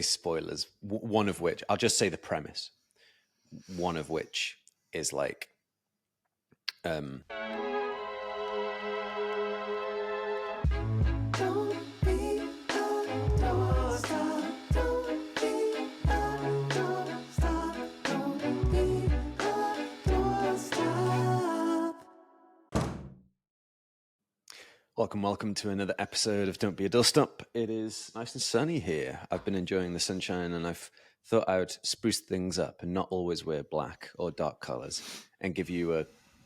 spoilers, one of which, I'll just say the premise, one of which is like, Welcome to another episode of Don't Be a Doorstop. It is nice and sunny here. I've been enjoying the sunshine and I've thought I would spruce things up and not always wear black or dark colours and give you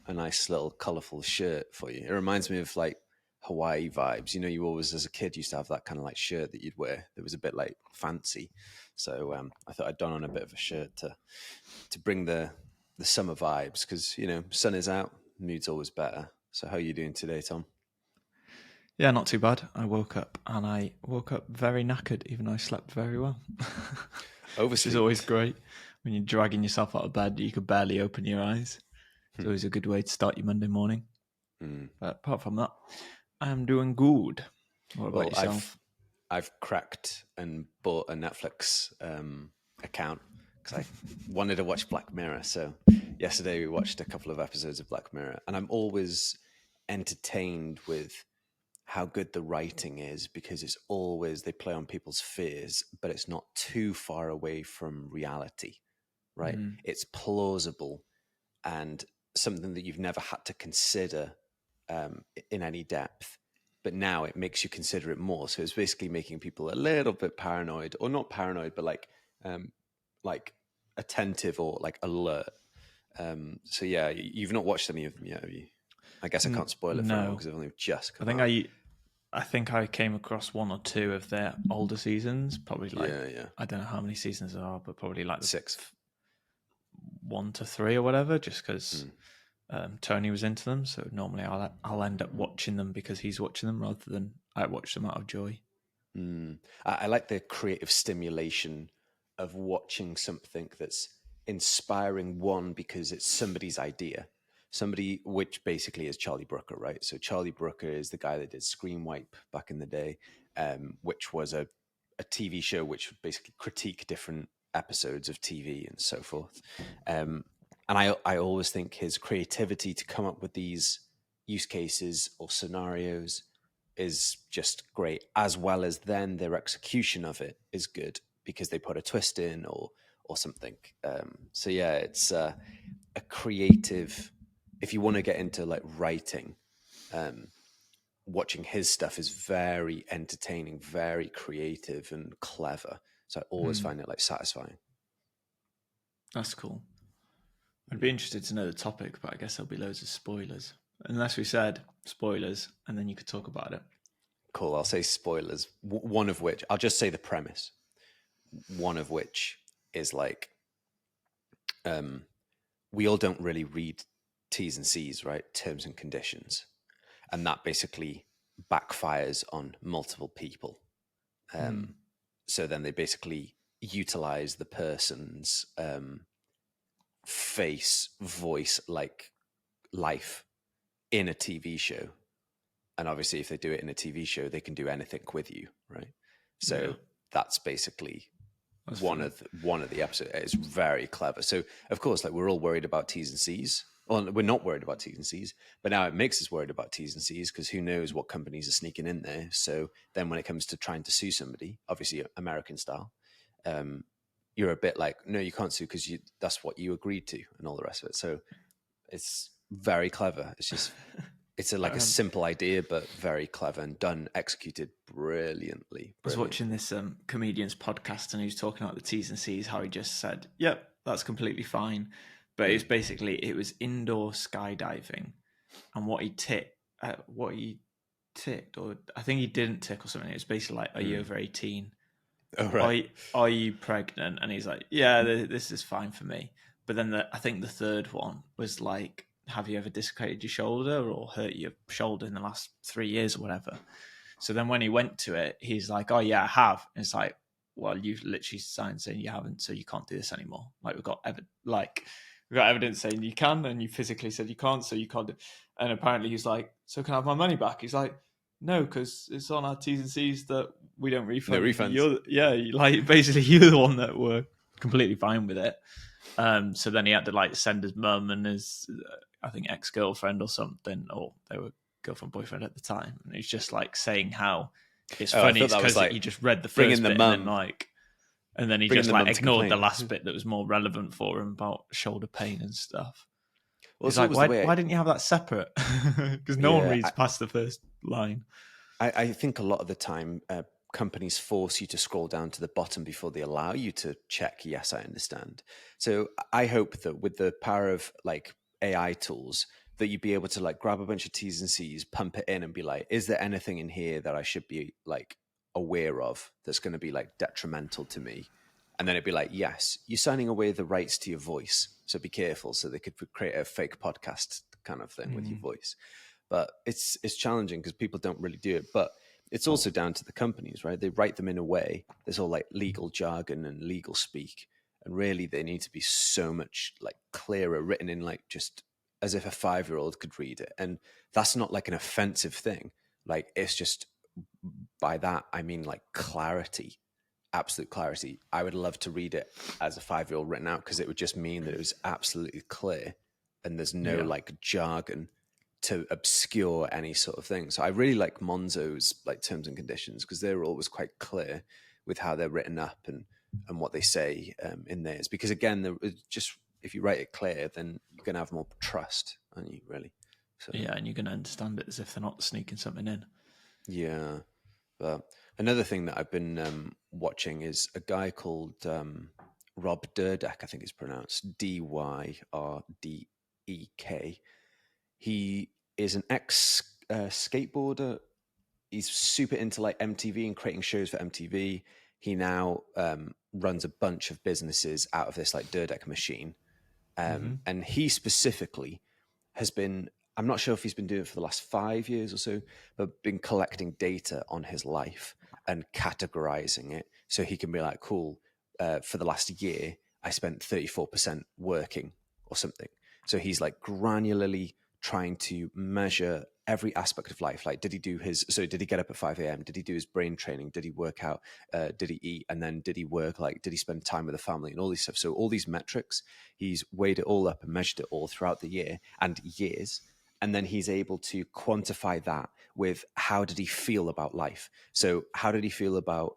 a nice little colourful shirt for you. It reminds me of like Hawaii vibes. You know, you always as a kid used to have that kind of like shirt that you'd wear that was a bit like fancy. So I thought I'd don on a bit of a shirt to bring the summer vibes because, you know, sun is out, mood's always better. So how are you doing today, Tom? Yeah, not too bad. I woke up very knackered, even though I slept very well. Which is always great. When you're dragging yourself out of bed, you could barely open your eyes. It's always a good way to start your Monday morning. But apart from that, I'm doing good. What about yourself? I've cracked and bought a Netflix account because I wanted to watch Black Mirror. So yesterday we watched a couple of episodes of Black Mirror, and I'm always entertained with how good the writing is because it's always, they play on people's fears, but it's not too far away from reality, right? It's plausible and something that you've never had to consider in any depth, but now it makes you consider it more. So it's basically making people a little bit paranoid, or not paranoid, but like attentive or like alert. So yeah, you've not watched any of them yet, have you? I guess I can't spoil it for anyone because I've only just come out. I think I came across one or two of their older seasons, probably like, I don't know how many seasons there are, but probably like 6, 1 to 3 or whatever, just because Tony was into them. So normally I'll end up watching them because he's watching them rather than I watch them out of joy. I like the creative stimulation of watching something that's inspiring, one, because it's somebody's idea. Somebody, which basically is Charlie Brooker, right? So Charlie Brooker is the guy that did Screen Wipe back in the day, which was a TV show which would basically critique different episodes of TV and so forth. And I always think his creativity to come up with these use cases or scenarios is just great, as well as then their execution of it is good because they put a twist in or something. So yeah, it's a creative. If you want to get into like writing, watching his stuff is very entertaining, very creative and clever. So I always find it like satisfying. That's cool. I'd be interested to know the topic, but I guess there'll be loads of spoilers. Unless we said spoilers, and then you could talk about it. Cool, I'll say spoilers. One of which, I'll just say the premise. One of which is like, we all don't really read T's and C's, right? Terms and conditions. And that basically backfires on multiple people. So then they basically utilize the person's face, voice, like life in a TV show. And obviously if they do it in a TV show, they can do anything with you, right? So that's basically one of the episodes. It's very clever. So of course, like we're all worried about T's and C's. Well, we're not worried about T's and C's, but now it makes us worried about T's and C's because who knows what companies are sneaking in there. So then when it comes to trying to sue somebody, obviously American style, you're a bit like, no, you can't sue because that's what you agreed to and all the rest of it. So it's very clever. It's just, it's a simple idea, but very clever and executed brilliantly. I was watching this comedian's podcast and he was talking about the T's and C's, how he just said, yep, that's completely fine. But it's basically, it was indoor skydiving, and what he ticked, or I think he didn't tick or something. It was basically like, are you over 18? Oh, right. Are you pregnant? And he's like, yeah, this is fine for me. But then I think the third one was like, have you ever dislocated your shoulder or hurt your shoulder in the last 3 years or whatever? So then when he went to it, he's like, oh yeah, I have. And it's like, well, you've literally signed saying you haven't, so you can't do this anymore. Like we've got evidence saying you can, and you physically said you can't, so you can't. And apparently he's like, so can I have my money back? He's like, No, because it's on our T's and C's that we don't refund. No refunds. Basically you're the one that were completely fine with it. So then he had to like send his mum and his, I think, ex-girlfriend or something, or they were girlfriend boyfriend at the time, and he's just like saying how it's Oh, I funny. thought It's that was because like he just read the bringing first the bit mum, and then he bringing just the like mum to ignored the complain. last bit that was more relevant for him about shoulder pain and stuff. Well, He's it's like, always the way. why didn't you have that separate? Because no one Yeah, reads past the first line. I think a lot of the time companies force you to scroll down to the bottom before they allow you to check, yes, I understand. So I hope that with the power of like AI tools, that you'd be able to like grab a bunch of T's and C's, pump it in and be like, is there anything in here that I should be like aware of that's going to be like detrimental to me? And then it'd be like, yes, you're signing away the rights to your voice. So be careful. So they could create a fake podcast kind of thing with your voice. But it's challenging because people don't really do it. But it's also down to the companies, right? They write them in a way. There's all like legal jargon and legal speak. And really they need to be so much like clearer, written in like just as if a 5-year-old could read it. And that's not like an offensive thing. Like it's just, by that I mean like clarity, absolute clarity. I would love to read it as a 5-year-old written out, because it would just mean that it was absolutely clear and there's no like jargon to obscure any sort of thing. So I really like Monzo's like terms and conditions, because they're always quite clear with how they're written up and what they say in theirs. Because again, just if you write it clear, then you're going to have more trust, aren't you? Really. So Yeah, and you're going to understand it as if they're not sneaking something in. yeah. But another thing that I've been watching is a guy called Rob Dyrdek, I think it's pronounced Dyrdek. He is an ex skateboarder. He's super into like MTV and creating shows for MTV. He now runs a bunch of businesses out of this like Dyrdek machine. And he specifically has been, I'm not sure if he's been doing it for the last 5 years or so, but been collecting data on his life and categorizing it so he can be like, cool, for the last year, I spent 34% working or something. So he's like granularly trying to measure every aspect of life. Like, did he get up at 5 a.m.? Did he do his brain training? Did he work out? Did he eat? And then did he work? Like, did he spend time with the family and all these stuff? So all these metrics, he's weighed it all up and measured it all throughout the year and years. And then he's able to quantify that with how did he feel about life? So how did he feel about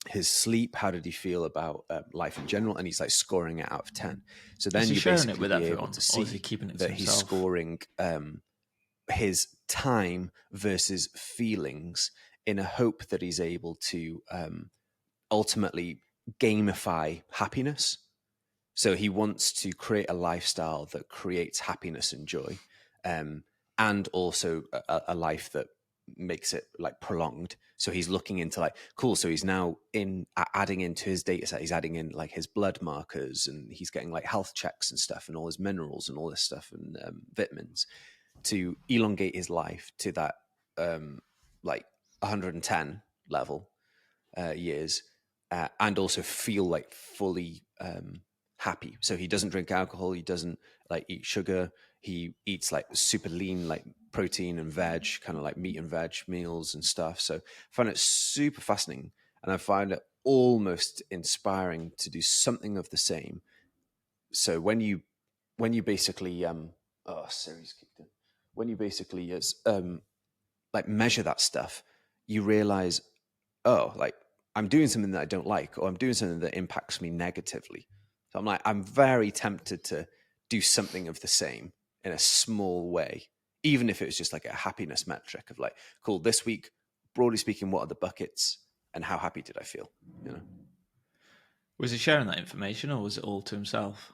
his sleep? How did he feel about life in general? And he's like scoring it out of 10. So then you basically with be everyone, able to or is he see keeping it that to he's himself? scoring his time versus feelings in a hope that he's able to ultimately gamify happiness. So he wants to create a lifestyle that creates happiness and joy, and also a life that makes it like prolonged. So he's looking into like, cool. So he's now adding into his data set. He's adding in like his blood markers, and he's getting like health checks and stuff, and all his minerals and all this stuff, and vitamins to elongate his life to that like 110 level years, and also feel like fully happy. So he doesn't drink alcohol. He doesn't like eat sugar. He eats like super lean, like protein and veg, kind of like meat and veg meals and stuff. So I find it super fascinating, and I find it almost inspiring to do something of the same. So when you basically Siri's kicked in. When you basically like measure that stuff, you realize, oh, like I'm doing something that I don't like, or I'm doing something that impacts me negatively. So I'm very tempted to do something of the same in a small way, even if it was just like a happiness metric of like, cool, this week, broadly speaking, what are the buckets and how happy did I feel? You know? Was he sharing that information, or was it all to himself?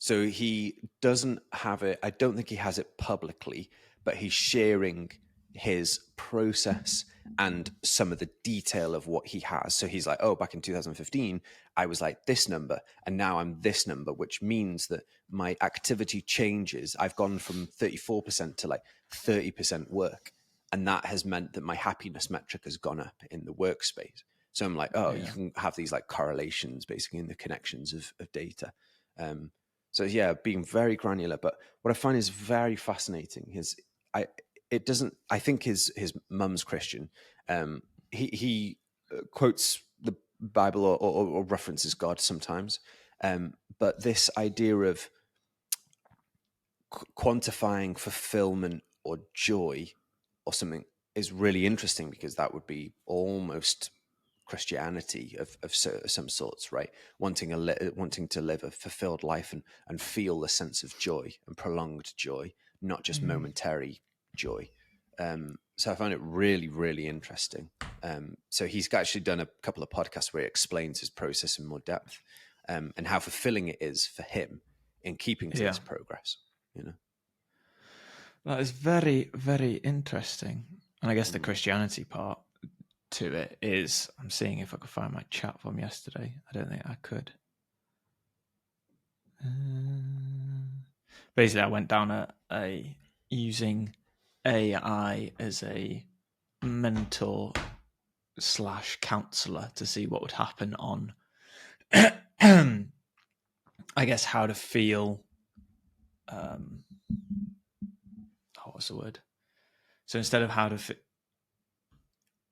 So he doesn't have it. I don't think he has it publicly, but he's sharing his process and some of the detail of what he has. So he's like, oh, back in 2015, I was like this number, and now I'm this number, which means that my activity changes. I've gone from 34% to like 30% work. And that has meant that my happiness metric has gone up in the workspace. So I'm like, oh, you can have these like correlations basically in the connections of data. So yeah, being very granular. But what I find is very fascinating is it doesn't. I think his mum's Christian. He quotes the Bible or references God sometimes, but this idea of quantifying fulfillment or joy or something is really interesting, because that would be almost Christianity of some sorts, right? Wanting to live a fulfilled life and feel a sense of joy and prolonged joy, not just momentary joy. So I found it really, really interesting. So he's actually done a couple of podcasts where he explains his process in more depth, and how fulfilling it is for him in keeping to this progress. That is very, very interesting. And I guess the Christianity part to it is, I'm seeing if I could find my chat from yesterday. I don't think I could. Basically, I went down a using AI as a mentor / counselor to see what would happen on, I guess, how to feel. What's the word? So instead of how to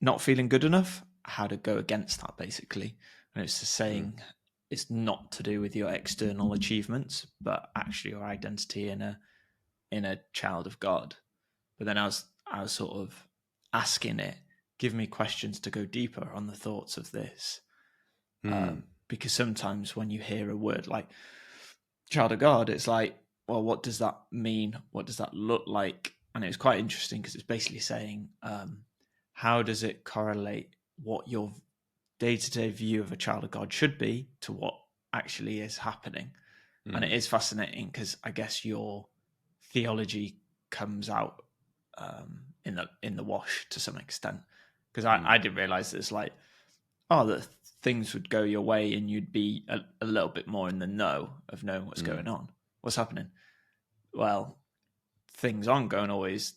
not feeling good enough, how to go against that, basically. And it's just saying it's not to do with your external achievements, but actually your identity in a child of God. But then I was sort of asking it, give me questions to go deeper on the thoughts of this. Because sometimes when you hear a word like child of God, it's like, well, what does that mean? What does that look like? And it was quite interesting because it's basically saying, how does it correlate what your day-to-day view of a child of God should be to what actually is happening? And it is fascinating because I guess your theology comes out in the wash to some extent. Because I didn't realize that it's like, that things would go your way and you'd be a little bit more in the know of knowing what's going on, what's happening. Well, things aren't going always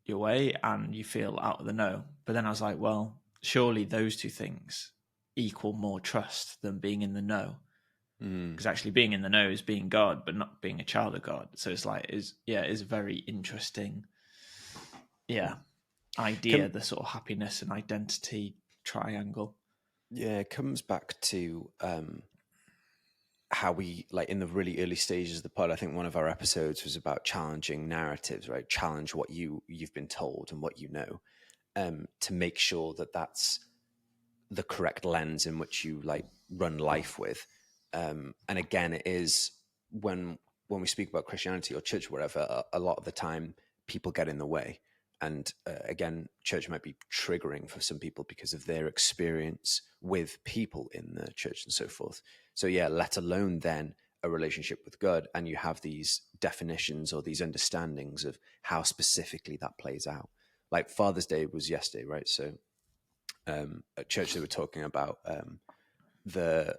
your way and you feel out of the know. But then I was like, well, surely those two things equal more trust than being in the know. Because actually being in the know is being God, but not being a child of God. So it's like, it's a very interesting, idea, the sort of happiness and identity triangle. Yeah, it comes back to how we, like in the really early stages of the pod, I think one of our episodes was about challenging narratives, right? Challenge what you've been told and what you know, to make sure that that's the correct lens in which you like run life with. And again, it is when we speak about Christianity or church or whatever, a lot of the time people get in the way. And again, church might be triggering for some people because of their experience with people in the church and so forth. So yeah, let alone then a relationship with God, and you have these definitions or these understandings of how specifically that plays out. Like Father's Day was yesterday, right? So at church they were talking about the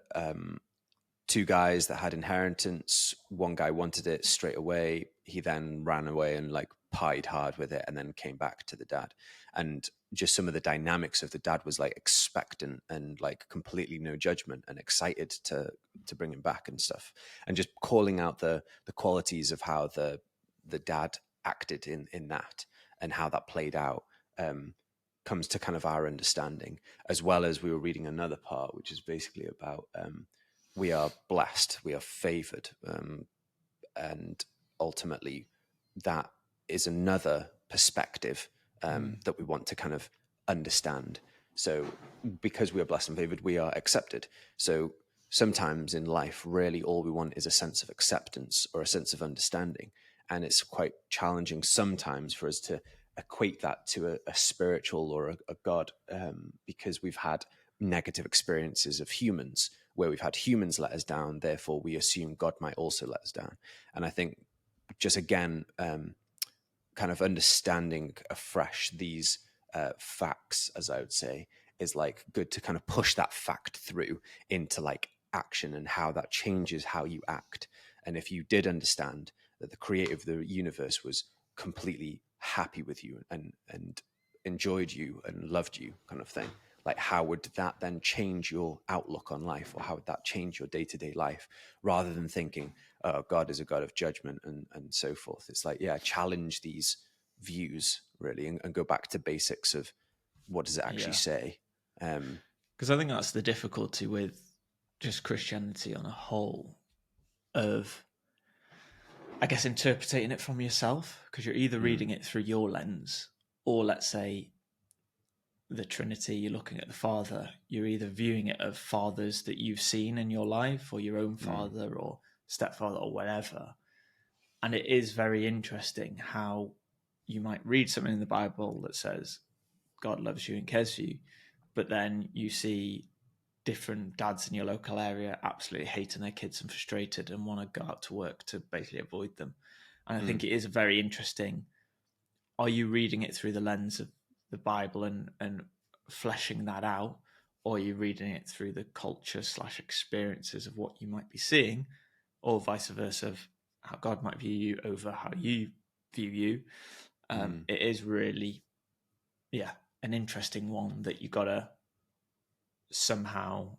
two guys that had inheritance. One guy wanted it straight away. He then ran away and like pied hard with it and then came back to the dad. And just some of the dynamics of the dad was like expectant and like completely no judgment and excited to bring him back and stuff. And just calling out the qualities of how the dad acted in that and how that played out comes to kind of our understanding, as well as we were reading another part, which is basically about we are blessed, we are favored, and ultimately that is another perspective that we want to kind of understand. So because we are blessed and favored, we are accepted. So sometimes in life, really all we want is a sense of acceptance or a sense of understanding. And it's quite challenging sometimes for us to equate that to a spiritual or a God, because we've had negative experiences of humans where we've had humans let us down, therefore we assume God might also let us down. And I think just again, kind of understanding afresh these facts, as I would say, is like good to kind of push that fact through into like action and how that changes how you act. And if you did understand that the creator of the universe was completely happy with you and enjoyed you and loved you, kind of thing, like how would that then change your outlook on life, or how would that change your day-to-day life, rather than thinking, oh, God is a God of judgment and so forth. It's like, yeah, challenge these views, really, and go back to basics of what does it actually say. Because I think that's the difficulty with just Christianity on a whole, of, I guess, interpreting it from yourself, because you're either reading it through your lens, or let's say the Trinity, you're looking at the Father, you're either viewing it of fathers that you've seen in your life, or your own father or stepfather or whatever. And it is very interesting how you might read something in the Bible that says God loves you and cares for you, but then you see different dads in your local area absolutely hating their kids and frustrated and want to go out to work to basically avoid them. And I think it is very interesting. Are you reading it through the lens of the Bible and fleshing that out, or are you reading it through the culture / experiences of what you might be seeing, or vice versa, of how God might view you over how you view you? It is really, an interesting one that you got to somehow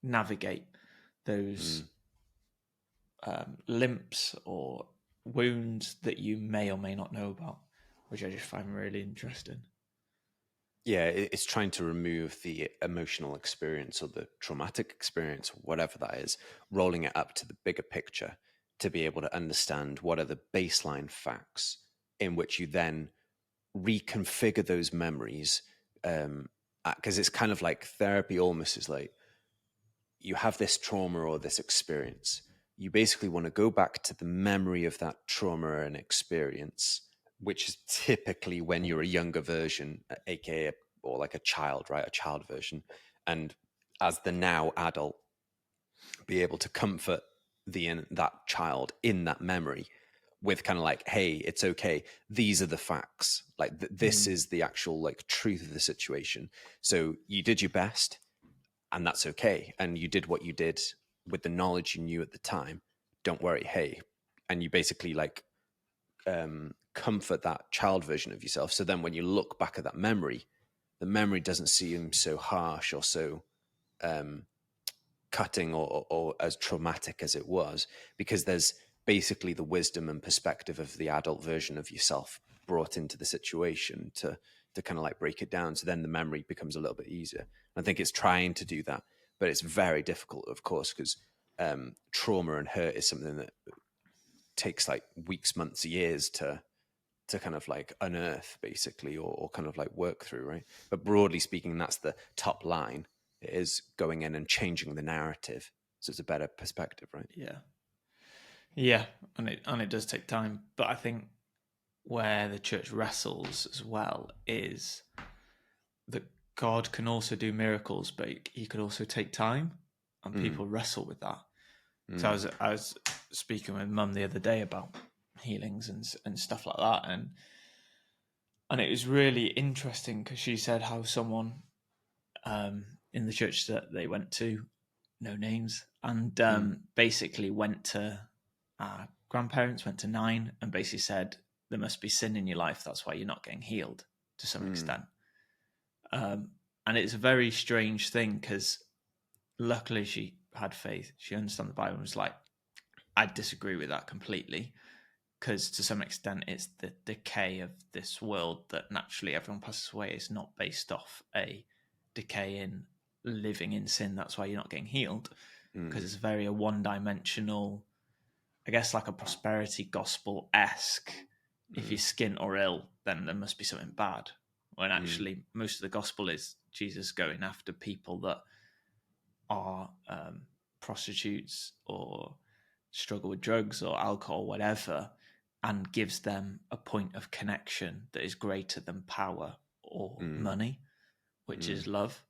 navigate those limps or wounds that you may or may not know about, which I just find really interesting. Yeah, it's trying to remove the emotional experience or the traumatic experience, whatever that is, rolling it up to the bigger picture to be able to understand what are the baseline facts in which you then reconfigure those memories. Because it's kind of like therapy almost is like, you have this trauma or this experience. You basically want to go back to the memory of that trauma and experience, which is typically when you're a younger version, aka or like a child, right? A child version. And as the now adult, be able to comfort that child in that memory with kind of like, hey, it's okay. These are the facts. Like this is the actual like truth of the situation. So you did your best, and that's okay. And you did what you did with the knowledge you knew at the time. Don't worry. Hey, and you basically like comfort that child version of yourself. So then when you look back at that memory, the memory doesn't seem so harsh or so cutting or as traumatic as it was, because there's basically the wisdom and perspective of the adult version of yourself brought into the situation to kind of like break it down. So then the memory becomes a little bit easier. I think it's trying to do that, but it's very difficult, of course, because trauma and hurt is something that takes like weeks, months, years to kind of like unearth basically, or kind of like work through, right? But broadly speaking, that's the top line. It is going in and changing the narrative, so it's a better perspective, right? Yeah, and it does take time, but I think where the church wrestles as well is that God can also do miracles, but he could also take time, and people wrestle with that. So I was speaking with Mum the other day about healings and stuff like that, and it was really interesting because she said how someone in the church that they went to, no names, and basically went to grandparents, went to 9, and basically said there must be sin in your life, that's why you're not getting healed to some extent. And it's a very strange thing because luckily she had faith, she understood the Bible, and was like, I disagree with that completely, because to some extent it's the decay of this world that naturally everyone passes away. It's not based off a decay in living in sin, that's why you're not getting healed, because it's very a one-dimensional, I guess, like a prosperity gospel-esque. If you're skint or ill, then there must be something bad, when actually most of the gospel is Jesus going after people that are prostitutes or struggle with drugs or alcohol, whatever, and gives them a point of connection that is greater than power or money, which is love,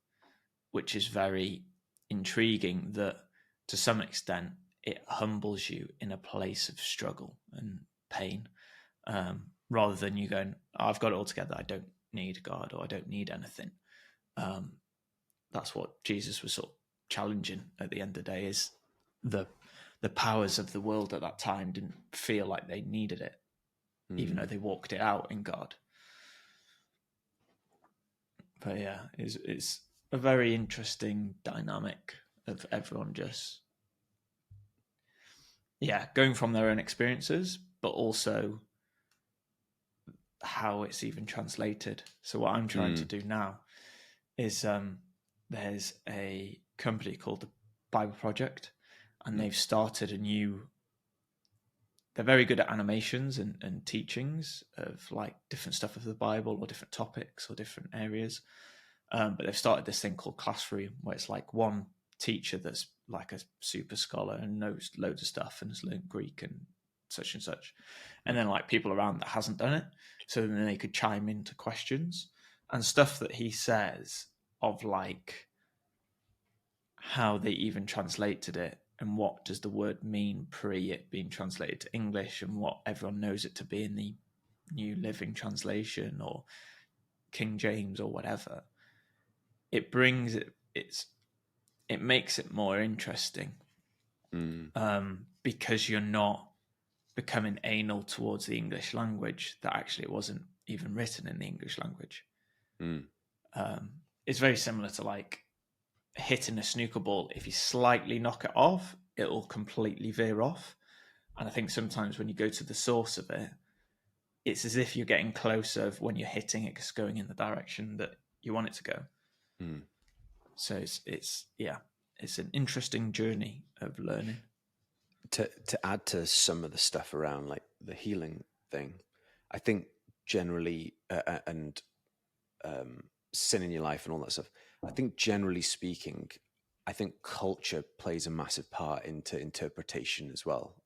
which is very intriguing, that to some extent it humbles you in a place of struggle and pain, rather than you going, oh, I've got it all together, I don't need God or I don't need anything. That's what Jesus was sort of challenging at the end of the day, is the powers of the world at that time didn't feel like they needed it, even though they walked it out in God. But yeah, it's a very interesting dynamic of everyone just going from their own experiences, but also how it's even translated. So what I'm trying to do now is there's a company called the Bible Project, and they've started a new. They're very good at animations and teachings of like different stuff of the Bible or different topics or different areas. But they've started this thing called Classroom, where it's like one teacher that's like a super scholar and knows loads of stuff and has learned Greek and such, and then like people around that hasn't done it, so then they could chime into questions and stuff that he says of like how they even translated it and what does the word mean pre it being translated to English and what everyone knows it to be in the New Living Translation or King James or whatever. It brings it makes it more interesting, because you're not becoming anal towards the English language that actually it wasn't even written in the English language. It's very similar to like hitting a snooker ball. If you slightly knock it off, it will completely veer off. And I think sometimes when you go to the source of it, it's as if you're getting closer when you're hitting it, it's going in the direction that you want it to go. So it's an interesting journey of learning. To add to some of the stuff around like the healing thing, I think generally and sin in your life and all that stuff, I think generally speaking, I think culture plays a massive part into interpretation as well,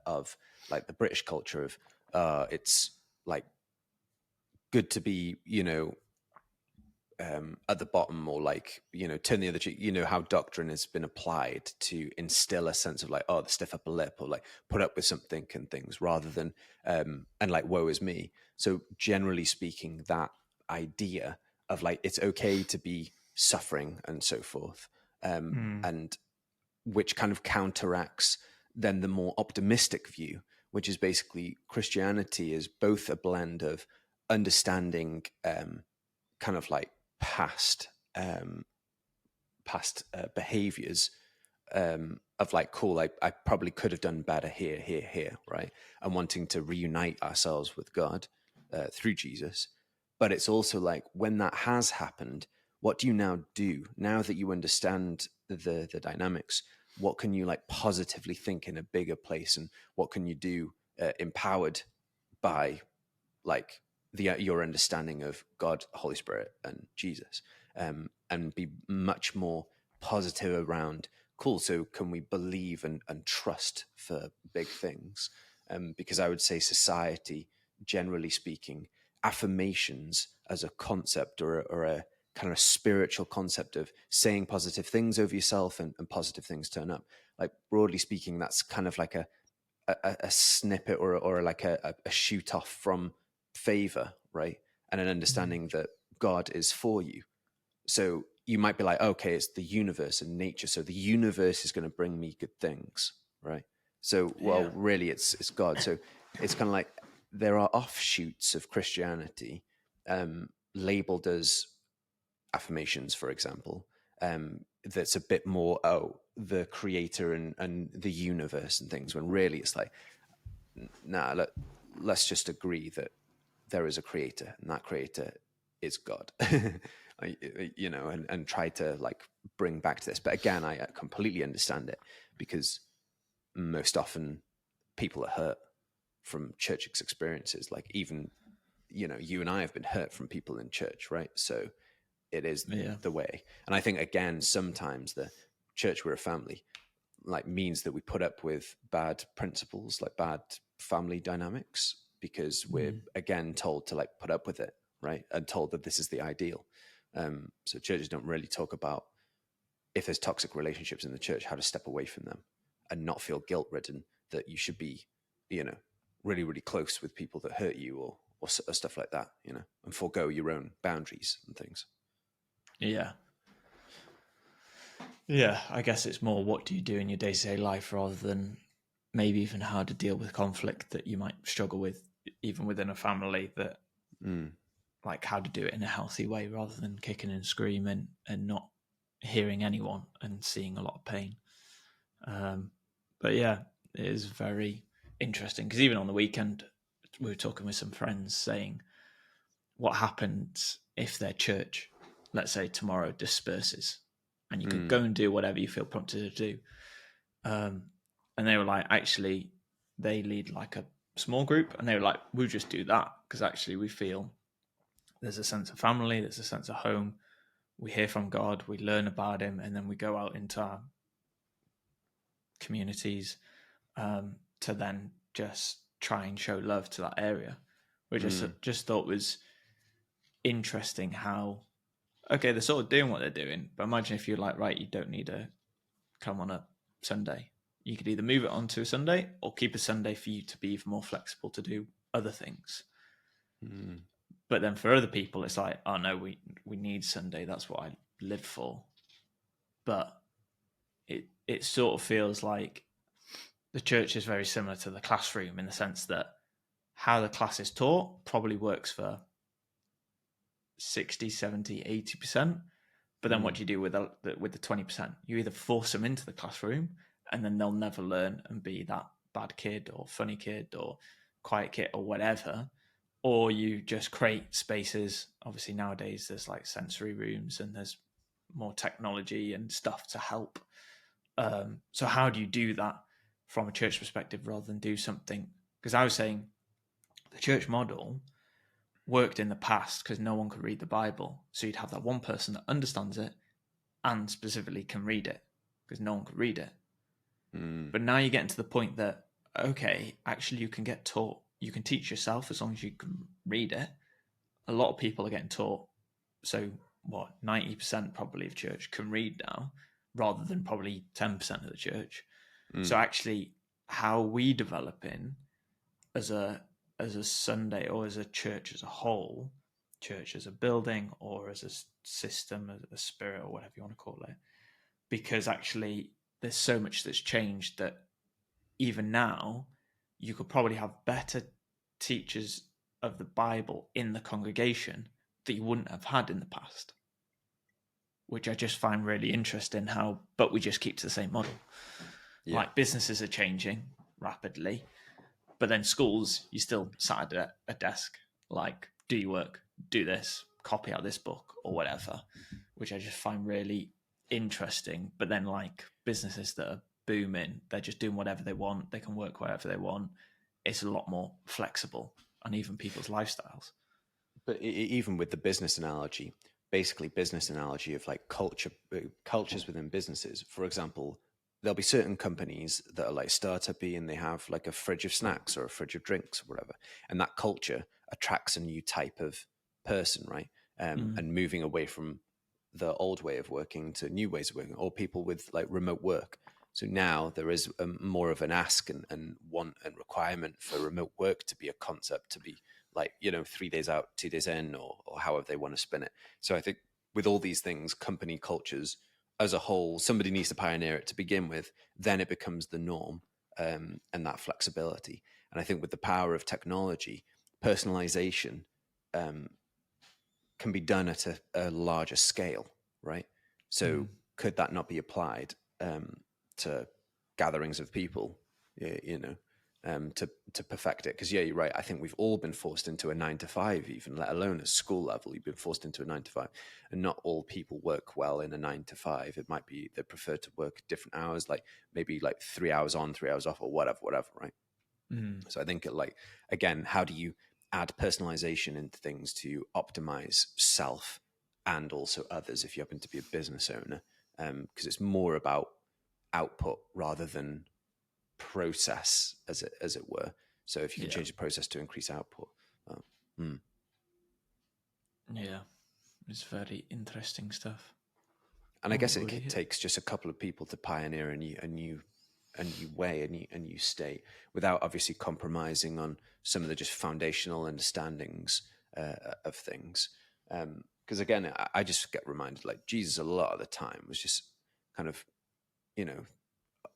of like the British culture of it's like good to be, at the bottom, or like, turn the other cheek, how doctrine has been applied to instill a sense of like, oh, the stiff upper lip, or like put up with something and things, rather than and like woe is me. So generally speaking, that idea of like it's okay to be suffering and so forth, and which kind of counteracts then the more optimistic view, which is basically Christianity is both a blend of understanding kind of like past behaviors, of like, cool, I probably could have done better here, right? And wanting to reunite ourselves with God through Jesus. But it's also like, when that has happened, what do you now do? Now that you understand the dynamics, what can you like positively think in a bigger place? And what can you do empowered by like your understanding of God, Holy Spirit, and Jesus, and be much more positive around, cool, so can we believe and trust for big things? Because I would say society, generally speaking, affirmations as a concept, or a kind of spiritual concept of saying positive things over yourself, and positive things turn up. Like, broadly speaking, that's kind of like a snippet, or like a shoot off from favor, right? And an understanding that God is for you. So you might be like, okay, it's the universe and nature, so the universe is going to bring me good things, right? So, well, really, it's God. So it's kind of like there are offshoots of Christianity, labeled as affirmations, for example, that's a bit more, the creator and the universe and things, when really it's like, nah, let's just agree that there is a creator, and that creator is God. And try to like bring back to this. But again, I completely understand it, because most often people are hurt from church experiences. Like, even, you and I have been hurt from people in church, right? So it is the way. And I think, again, sometimes the church, we're a family, like, means that we put up with bad principles, like bad family dynamics, because we're again told to like put up with it, right? And told that this is the ideal. So churches don't really talk about, if there's toxic relationships in the church, how to step away from them and not feel guilt ridden, that you should be, really, really close with people that hurt you, or stuff like that, and forego your own boundaries and things. Yeah, I guess it's more, what do you do in your day-to-day life, rather than maybe even how to deal with conflict that you might struggle with, even within a family, that like how to do it in a healthy way, rather than kicking and screaming and not hearing anyone and seeing a lot of pain. But yeah, it is very interesting, because even on the weekend, we were talking with some friends saying what happens if their church, let's say tomorrow, disperses, and you could go and do whatever you feel prompted to do. And they were like, actually, they lead like a small group, and they were like, we'll just do that because actually we feel there's a sense of family, there's a sense of home. We hear from God, we learn about Him, and then we go out into our communities to then just try and show love to that area, which I just thought was interesting. How okay, they're sort of doing what they're doing, but imagine if you're like, right, you don't need to come on a Sunday. You could either move it onto a Sunday or keep a Sunday for you to be even more flexible to do other things. But then for other people, it's like, oh no, we need Sunday. That's what I live for. But it sort of feels like the church is very similar to the classroom in the sense that how the class is taught probably works for 60, 70, 80%. But then what do you do with the 20%? You either force them into the classroom and then they'll never learn and be that bad kid or funny kid or quiet kid or whatever, or you just create spaces. Obviously nowadays there's like sensory rooms and there's more technology and stuff to help. So how do you do that from a church perspective rather than do something? Because I was saying the church model worked in the past because no one could read the Bible. So you'd have that one person that understands it and specifically can read it because no one could read it. But now you're getting to the point that, okay, actually you can get taught, you can teach yourself as long as you can read it. A lot of people are getting taught. So what, 90% probably of church can read now rather than probably 10% of the church. So actually how we develop in as a Sunday or as a church as a whole, church as a building or as a system, as a spirit or whatever you want to call it, because actually there's so much that's changed that even now you could probably have better teachers of the Bible in the congregation that you wouldn't have had in the past, which I just find really interesting how, but we just keep to the same model. Yeah. Like businesses are changing rapidly, but then schools, you still sat at a desk, like, do your work, do this, copy out this book or whatever, which I just find really interesting. But then like businesses that are booming, they're just doing whatever they want. They can work wherever they want. It's a lot more flexible and even people's lifestyles. But even with the business analogy, basically business analogy of like cultures within businesses, for example, there'll be certain companies that are like startup-y and they have like a fridge of snacks or a fridge of drinks or whatever. And that culture attracts a new type of person, right? And moving away from the old way of working to new ways of working, or people with like remote work. So now there is more of an ask and want and requirement for remote work to be a concept, to be like, 3 days out, 2 days in, or however they want to spin it. So I think with all these things, company cultures as a whole, somebody needs to pioneer it to begin with, then it becomes the norm, and that flexibility. And I think with the power of technology, personalization can be done at a larger scale, right? So could that not be applied to gatherings of people, to perfect it? Because you're right. I think we've all been forced into a 9-to-5, even let alone at school level, you've been forced into a 9-to-5, and not all people work well in a 9-to-5. It might be they prefer to work different hours, like maybe like 3 hours on, 3 hours off, or whatever, right? So I think again, how do you add personalization into things to optimize self and also others if you happen to be a business owner? Because it's more about output rather than process, as it were. So if you can change the process to increase output. Yeah, it's very interesting stuff. And I guess it takes just a couple of people to pioneer a new way, a new state, without obviously compromising on some of the just foundational understandings of things. Because again, I just get reminded, like Jesus a lot of the time was just kind of,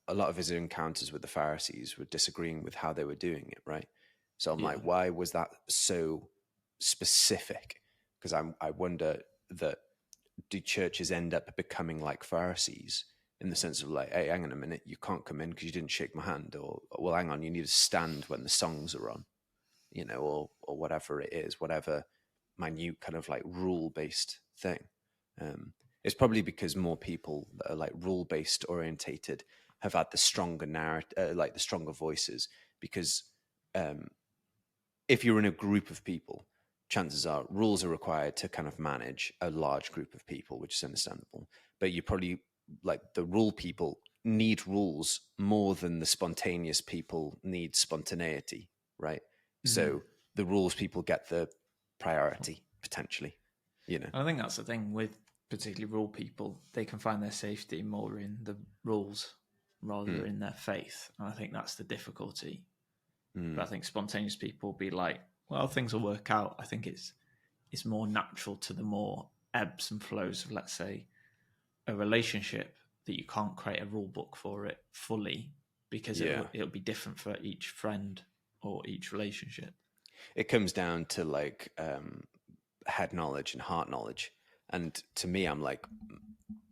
a lot of his encounters with the Pharisees were disagreeing with how they were doing it, right? So I'm like, why was that so specific? Because I wonder that, do churches end up becoming like Pharisees in the sense of like, hey, hang on a minute, you can't come in because you didn't shake my hand, or well, hang on, you need to stand when the songs are on, or whatever it is, whatever minute kind of like rule based thing. It's probably because more people that are like rule based orientated have had the stronger like the stronger voices. Because if you're in a group of people, chances are rules are required to kind of manage a large group of people, which is understandable. But you probably, like, the rule people need rules more than the spontaneous people need spontaneity, right? So the rules people get the priority potentially, you know. I think that's the thing with particularly rule people. They can find their safety more in the rules rather than in their faith. And I think that's the difficulty. But I think spontaneous people will be like, well, things will work out. I think it's more natural to the more ebbs and flows of, let's say, a relationship, that you can't create a rule book for it fully, because it'll be different for each friend or each relationship. It comes down to like head knowledge and heart knowledge. And to me, I'm like,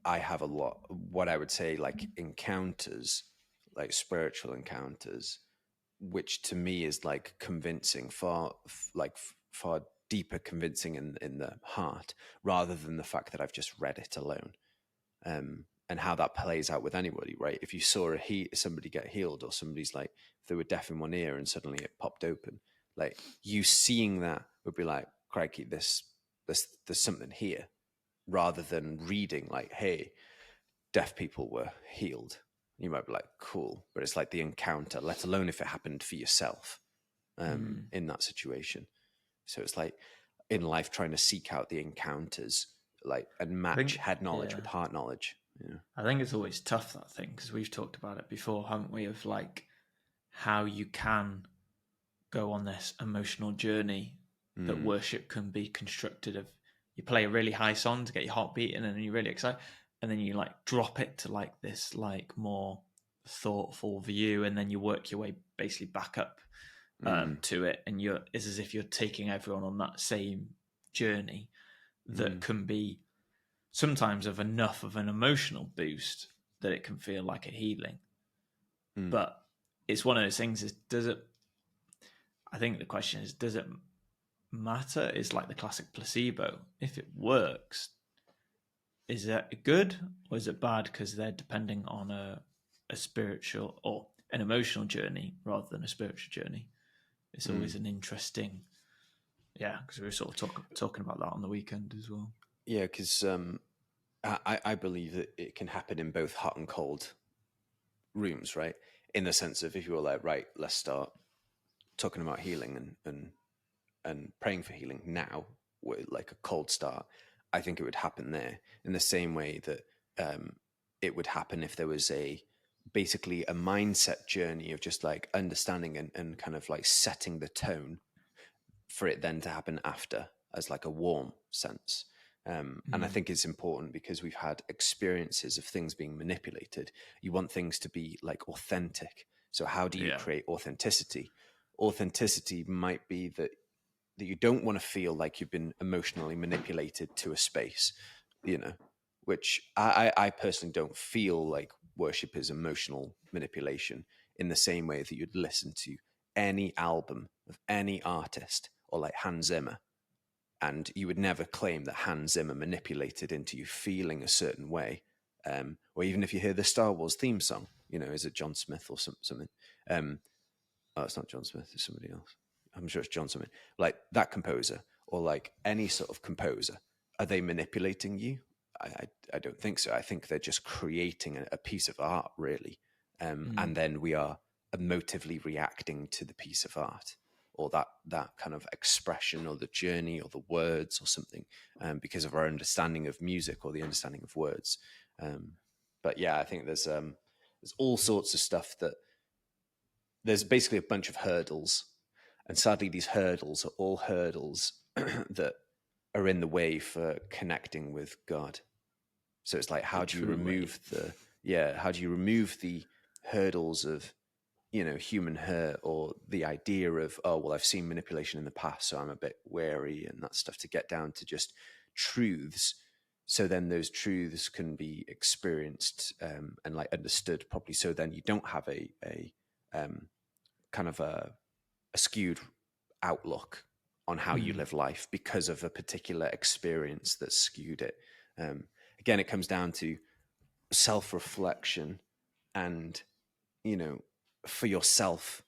I have a lot, what I would say, like encounters, like spiritual encounters, which to me is like convincing, far deeper convincing in the heart, rather than the fact that I've just read it alone. And how that plays out with anybody, right? If you saw somebody get healed, or somebody's like, if they were deaf in one ear and suddenly it popped open, like, you seeing that would be like, crikey, there's something here, rather than reading like, hey, deaf people were healed. You might be like, cool, but it's like the encounter, let alone if it happened for yourself in that situation. So it's like in life, trying to seek out the encounters, like, and match head knowledge with heart knowledge. Yeah. I think it's always tough, that thing, because we've talked about it before, haven't we, of like how you can go on this emotional journey that worship can be constructed of. You play a really high song to get your heart beating and then you're really excited, and then you like drop it to like this like more thoughtful view, and then you work your way basically back up to it, and it's as if you're taking everyone on that same journey that can be sometimes of enough of an emotional boost that it can feel like a healing. But it's one of those things, I think the question is, does it matter? Is like the classic placebo. If it works, is it good or is it bad because they're depending on a spiritual or an emotional journey rather than a spiritual journey? It's always an interesting, because we were sort of talking about that on the weekend as well. Yeah, because I believe that it can happen in both hot and cold rooms, right? In the sense of, if you were like, right, let's start talking about healing and praying for healing now, with like a cold start, I think it would happen there in the same way that it would happen if there was basically a mindset journey of just like understanding and kind of like setting the tone for it then to happen after, as like a warm sense. And I think it's important because we've had experiences of things being manipulated. You want things to be like authentic. So how do you create authenticity? Authenticity might be that you don't want to feel like you've been emotionally manipulated to a space, which I personally don't feel like worship is emotional manipulation in the same way that you'd listen to any album of any artist, or like Hans Zimmer, and you would never claim that Hans Zimmer manipulated into you feeling a certain way. Or even if you hear the Star Wars theme song, is it John Smith or something? Oh, it's not John Smith, it's somebody else. I'm sure it's John something. Like that composer, or like any sort of composer, are they manipulating you? I don't think so. I think they're just creating a piece of art, really. And then we are emotively reacting to the piece of art, or that kind of expression, or the journey, or the words, or something, because of our understanding of music or the understanding of words. But yeah, I think there's all sorts of stuff that there's basically a bunch of hurdles, and sadly, these hurdles are all hurdles that are in the way for connecting with God. So it's like, how do you remove the hurdles of human hurt, or the idea of, oh, well, I've seen manipulation in the past, so I'm a bit wary, and that stuff, to get down to just truths. So then those truths can be experienced and like understood properly. So then you don't have a kind of a skewed outlook on how you live life because of a particular experience that skewed it. Again, it comes down to self-reflection and, for yourself,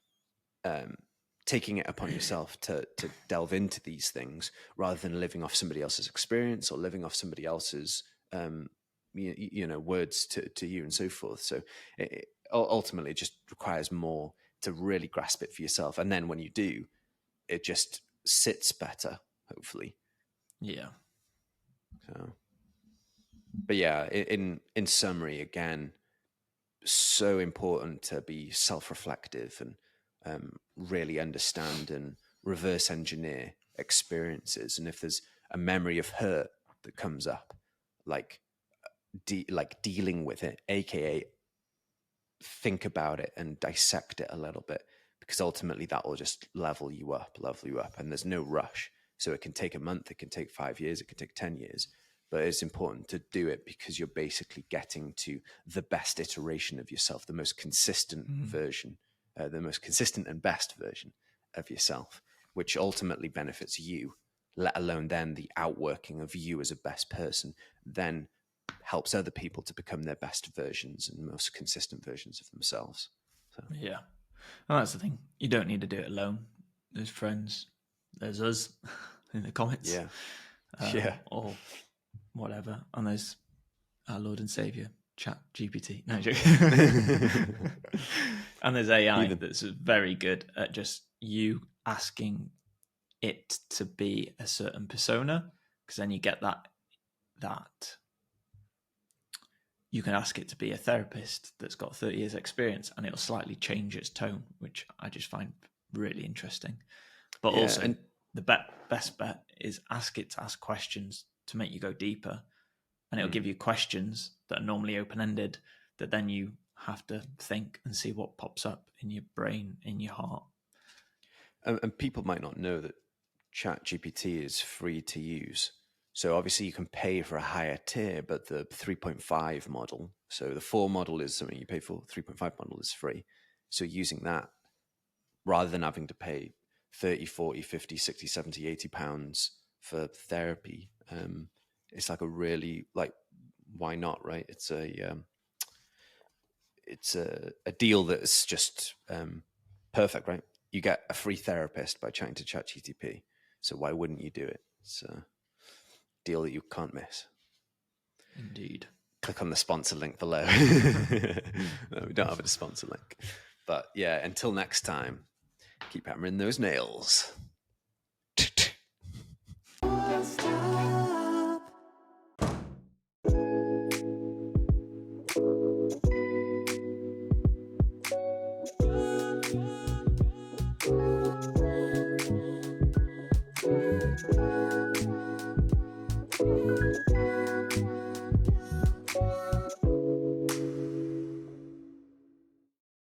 taking it upon yourself to delve into these things rather than living off somebody else's experience or living off somebody else's words to you and so forth. So it ultimately just requires more to really grasp it for yourself, and then when you do, it just sits better, hopefully. Yeah. So, but yeah, in summary, again, so important to be self-reflective and really understand and reverse engineer experiences. And if there's a memory of hurt that comes up, like dealing with it, aka think about it and dissect it a little bit, because ultimately that will just level you up, and there's no rush. So it can take a month, it can take 5 years, it can take 10 years, but it's important to do it because you're basically getting to the best iteration of yourself, the most consistent version, the most consistent and best version of yourself, which ultimately benefits you, let alone then the outworking of you as a best person, then helps other people to become their best versions and most consistent versions of themselves. So. Yeah. Well, that's the thing. You don't need to do it alone. There's friends. There's us in the comments. Yeah. Or whatever. And there's our Lord and Savior, Chat GPT. No, and there's AI that's very good at just you asking it to be a certain persona, because then you get that you can ask it to be a therapist that's got 30 years experience and it'll slightly change its tone, which I just find really interesting. But also the best bet is ask it to ask questions to make you go deeper, and it'll give you questions that are normally open-ended that then you have to think and see what pops up in your brain, in your heart. And people might not know that ChatGPT is free to use. So obviously you can pay for a higher tier, but the 3.5 model, so the 4 model is something you pay for, 3.5 model is free. So using that, rather than having to pay 30, 40, 50, 60, 70, 80 pounds for therapy, it's like a really, like, why not, right? It's a deal that's just perfect, right? You get a free therapist by chatting to ChatGPT. So why wouldn't you do it? It's a deal that you can't miss. Indeed. Click on the sponsor link below. No, we don't have a sponsor link. But yeah, until next time, keep hammering those nails.